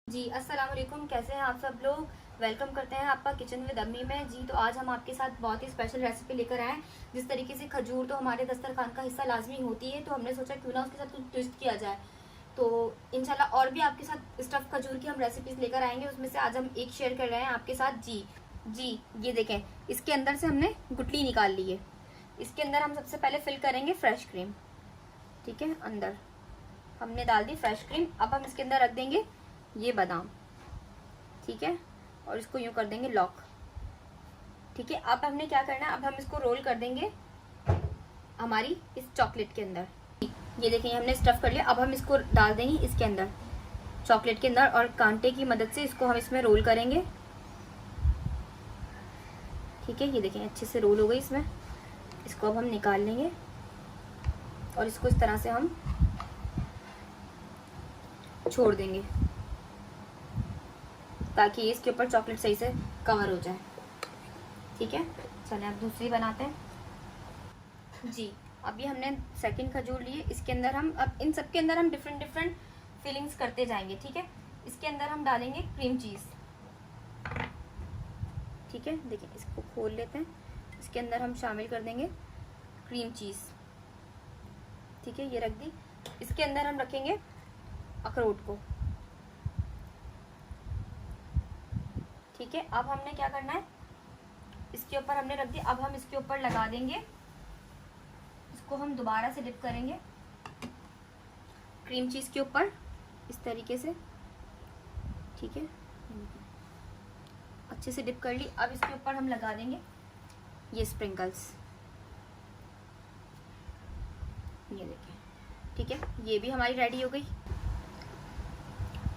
जी अस्सलाम वालेकुम, कैसे हैं आप सब लोग। वेलकम करते हैं आपका किचन विद अम्मी में। जी तो आज हम आपके साथ बहुत ही स्पेशल रेसिपी लेकर आए हैं। जिस तरीके से खजूर तो हमारे दस्तरखान का हिस्सा लाजमी होती है, तो हमने सोचा क्यों ना उसके साथ कुछ ट्विस्ट किया जाए। तो इंशाल्लाह और भी आपके साथ स्टफ खजूर की हम रेसिपीज लेकर आएंगे। उसमें से आज हम एक शेयर कर रहे हैं आपके साथ। जी ये देखें, इसके अंदर से हमने गुटली निकाल ली है। इसके अंदर हम सबसे पहले फिल करेंगे फ्रेश क्रीम। ठीक है, अंदर हमने डाल दी फ्रेश क्रीम। अब हम इसके अंदर रख देंगे ये बादाम। ठीक है, और इसको यूं कर देंगे लॉक। ठीक है, अब हमने क्या करना है, अब हम इसको रोल कर देंगे हमारी इस चॉकलेट के अंदर। ये देखिए हमने स्टफ कर लिया। अब हम इसको डाल देंगे इसके अंदर, चॉकलेट के अंदर, और कांटे की मदद से इसको हम इसमें रोल करेंगे। ठीक है, ये देखें अच्छे से रोल हो गई इसमें। इसको अब हम निकाल लेंगे और इसको इस तरह से हम छोड़ देंगे ताकि इसके ऊपर चॉकलेट सही से कवर हो जाए। ठीक है, चलिए अब दूसरी बनाते हैं। जी अभी हमने सेकंड खजूर लिए। इसके अंदर हम अब इन सब के अंदर हम डिफरेंट डिफरेंट फिलिंग्स करते जाएंगे। ठीक है, इसके अंदर हम डालेंगे क्रीम चीज़। ठीक है, देखिए इसको खोल लेते हैं। इसके अंदर हम शामिल कर देंगे क्रीम चीज़। ठीक है, ये रख दी। इसके अंदर हम रखेंगे अखरोट को। ठीक है, अब हमने क्या करना है, इसके ऊपर हमने रख दिया। अब हम इसके ऊपर लगा देंगे, इसको हम दोबारा से डिप करेंगे क्रीम चीज के ऊपर इस तरीके से। ठीक है, अच्छे से डिप कर ली। अब इसके ऊपर हम लगा देंगे ये स्प्रिंकल्स। ये देखिए, ठीक है, ये भी हमारी रेडी हो गई।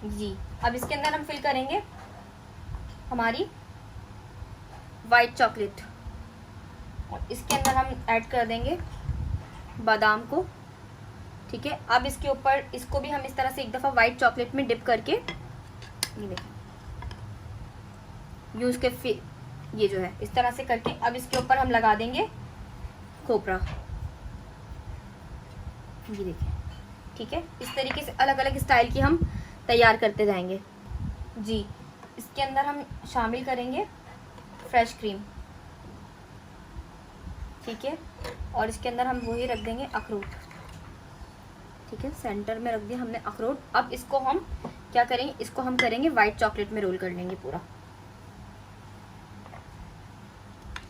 जी अब इसके अंदर हम फिल करेंगे हमारी वाइट चॉकलेट, और इसके अंदर हम ऐड कर देंगे बादाम को। ठीक है, अब इसके ऊपर इसको भी हम इस तरह से एक दफ़ा वाइट चॉकलेट में डिप करके, ये देखिए यूज के ये जो है इस तरह से करके, अब इसके ऊपर हम लगा देंगे खोपरा। ये देखिए, ठीक है, इस तरीके से अलग अलग स्टाइल की हम तैयार करते जाएंगे। जी इसके अंदर हम शामिल करेंगे फ्रेश क्रीम। ठीक है, और इसके अंदर हम वही रख देंगे अखरोट। ठीक है, सेंटर में रख दिया हमने अखरोट। अब इसको हम क्या करेंगे, इसको हम करेंगे वाइट चॉकलेट में रोल कर लेंगे पूरा।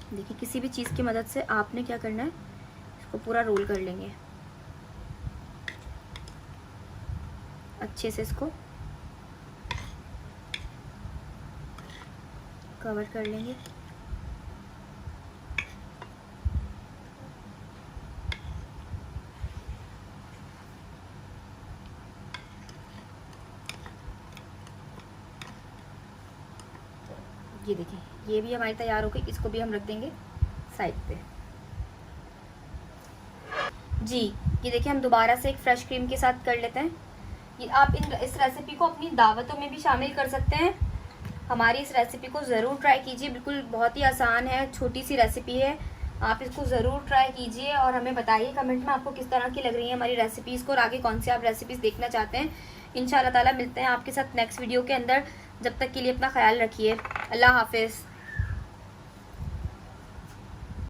देखिए किसी भी चीज़ की मदद से आपने क्या करना है, इसको पूरा रोल कर लेंगे अच्छे से। इसको कवर कर लेंगे। ये देखिए ये भी हमारी तैयार हो गई। इसको भी हम रख देंगे साइड पे। जी ये देखिए हम दोबारा से एक फ्रेश क्रीम के साथ कर लेते हैं। ये आप इस रेसिपी को अपनी दावतों में भी शामिल कर सकते हैं। हमारी इस रेसिपी को ज़रूर ट्राई कीजिए। बिल्कुल बहुत ही आसान है, छोटी सी रेसिपी है। आप इसको ज़रूर ट्राई कीजिए और हमें बताइए कमेंट में आपको किस तरह की लग रही है हमारी रेसिपीज़ को, और आगे कौन सी आप रेसिपीज़ देखना चाहते हैं। इंशाल्लाह ताला मिलते हैं आपके साथ नेक्स्ट वीडियो के अंदर। जब तक के लिए अपना ख्याल रखिए। अल्लाह हाफिज़।